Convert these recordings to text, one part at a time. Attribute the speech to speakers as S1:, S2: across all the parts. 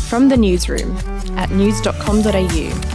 S1: From the newsroom at news.com.au.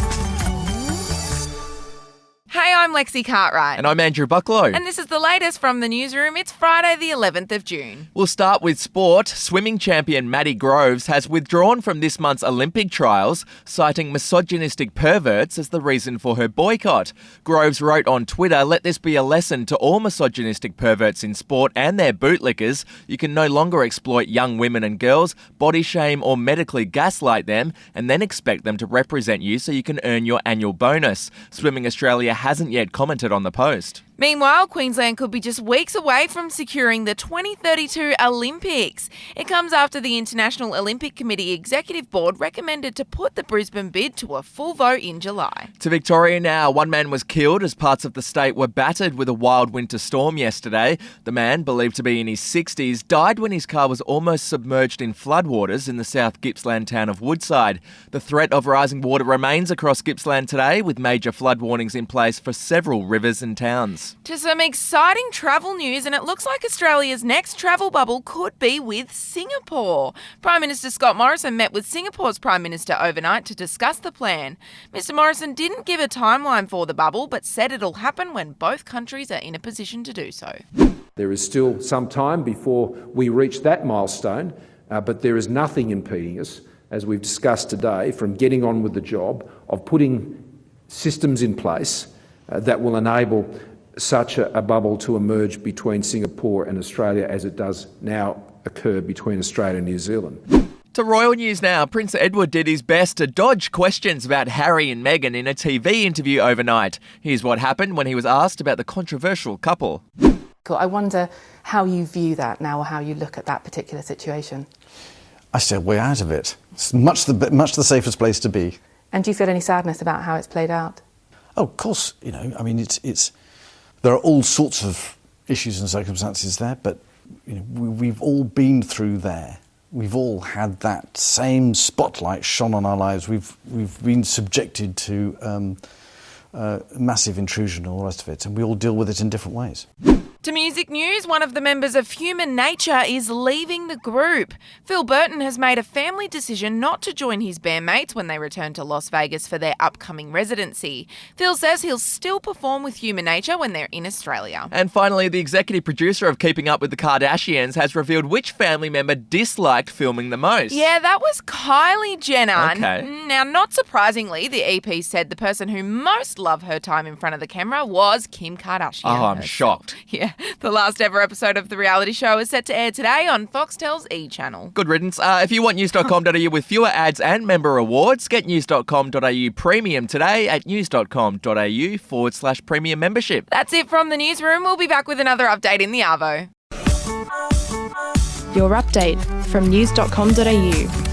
S2: Hey, I'm Lexi Cartwright.
S3: And I'm Andrew Bucklow.
S2: And this is the latest from the newsroom. It's Friday the 11th of June.
S3: We'll start with sport. Swimming champion Maddie Groves has withdrawn from this month's Olympic trials, citing misogynistic perverts as the reason for her boycott. Groves wrote on Twitter, "Let this be a lesson to all misogynistic perverts in sport and their bootlickers. You can no longer exploit young women and girls, body shame or medically gaslight them, and then expect them to represent you so you can earn your annual bonus." Swimming Australia hasn't yet commented on the post.
S2: Meanwhile, Queensland could be just weeks away from securing the 2032 Olympics. It comes after the International Olympic Committee Executive Board recommended to put the Brisbane bid to a full vote in July.
S3: To Victoria now. One man was killed as parts of the state were battered with a wild winter storm yesterday. The man, believed to be in his 60s, died when his car was almost submerged in floodwaters in the South Gippsland town of Woodside. The threat of rising water remains across Gippsland today, with major flood warnings in place for several rivers and towns.
S2: To some exciting travel news, and it looks like Australia's next travel bubble could be with Singapore. Prime Minister Scott Morrison met with Singapore's Prime Minister overnight to discuss the plan. Mr Morrison didn't give a timeline for the bubble, but said it'll happen when both countries are in a position to do so.
S4: There is still some time before we reach that milestone, but there is nothing impeding us, as we've discussed today, from getting on with the job of putting systems in place that will enable such a bubble to emerge between Singapore and Australia as it does now occur between Australia and New Zealand.
S3: To royal news now. Prince Edward did his best to dodge questions about Harry and Meghan in a TV interview overnight. Here's what happened when he was asked about the controversial couple.
S5: I wonder how you view that now, or how you look at that particular situation.
S6: I stay way out of it. It's much the safest place to be.
S5: And do you feel any sadness about how it's played out?
S6: Oh, of course, it's there are all sorts of issues and circumstances there, but we've all been through there. We've all had that same spotlight shone on our lives. We've been subjected to massive intrusion and all the rest of it, and we all deal with it in different ways.
S2: To music news, one of the members of Human Nature is leaving the group. Phil Burton has made a family decision not to join his bandmates when they return to Las Vegas for their upcoming residency. Phil says he'll still perform with Human Nature when they're in Australia.
S3: And finally, the executive producer of Keeping Up with the Kardashians has revealed which family member disliked filming the most.
S2: Yeah, that was Kylie Jenner.
S3: Okay.
S2: Now, not surprisingly, the EP said the person who most loved her time in front of the camera was Kim Kardashian.
S3: Oh, I'm shocked.
S2: Yeah. The last ever episode of the reality show is set to air today on Foxtel's E! channel.
S3: Good riddance. If you want news.com.au with fewer ads and member rewards, get news.com.au premium today at news.com.au/premium membership.
S2: That's it from the newsroom. We'll be back with another update in the Arvo.
S1: Your update from news.com.au.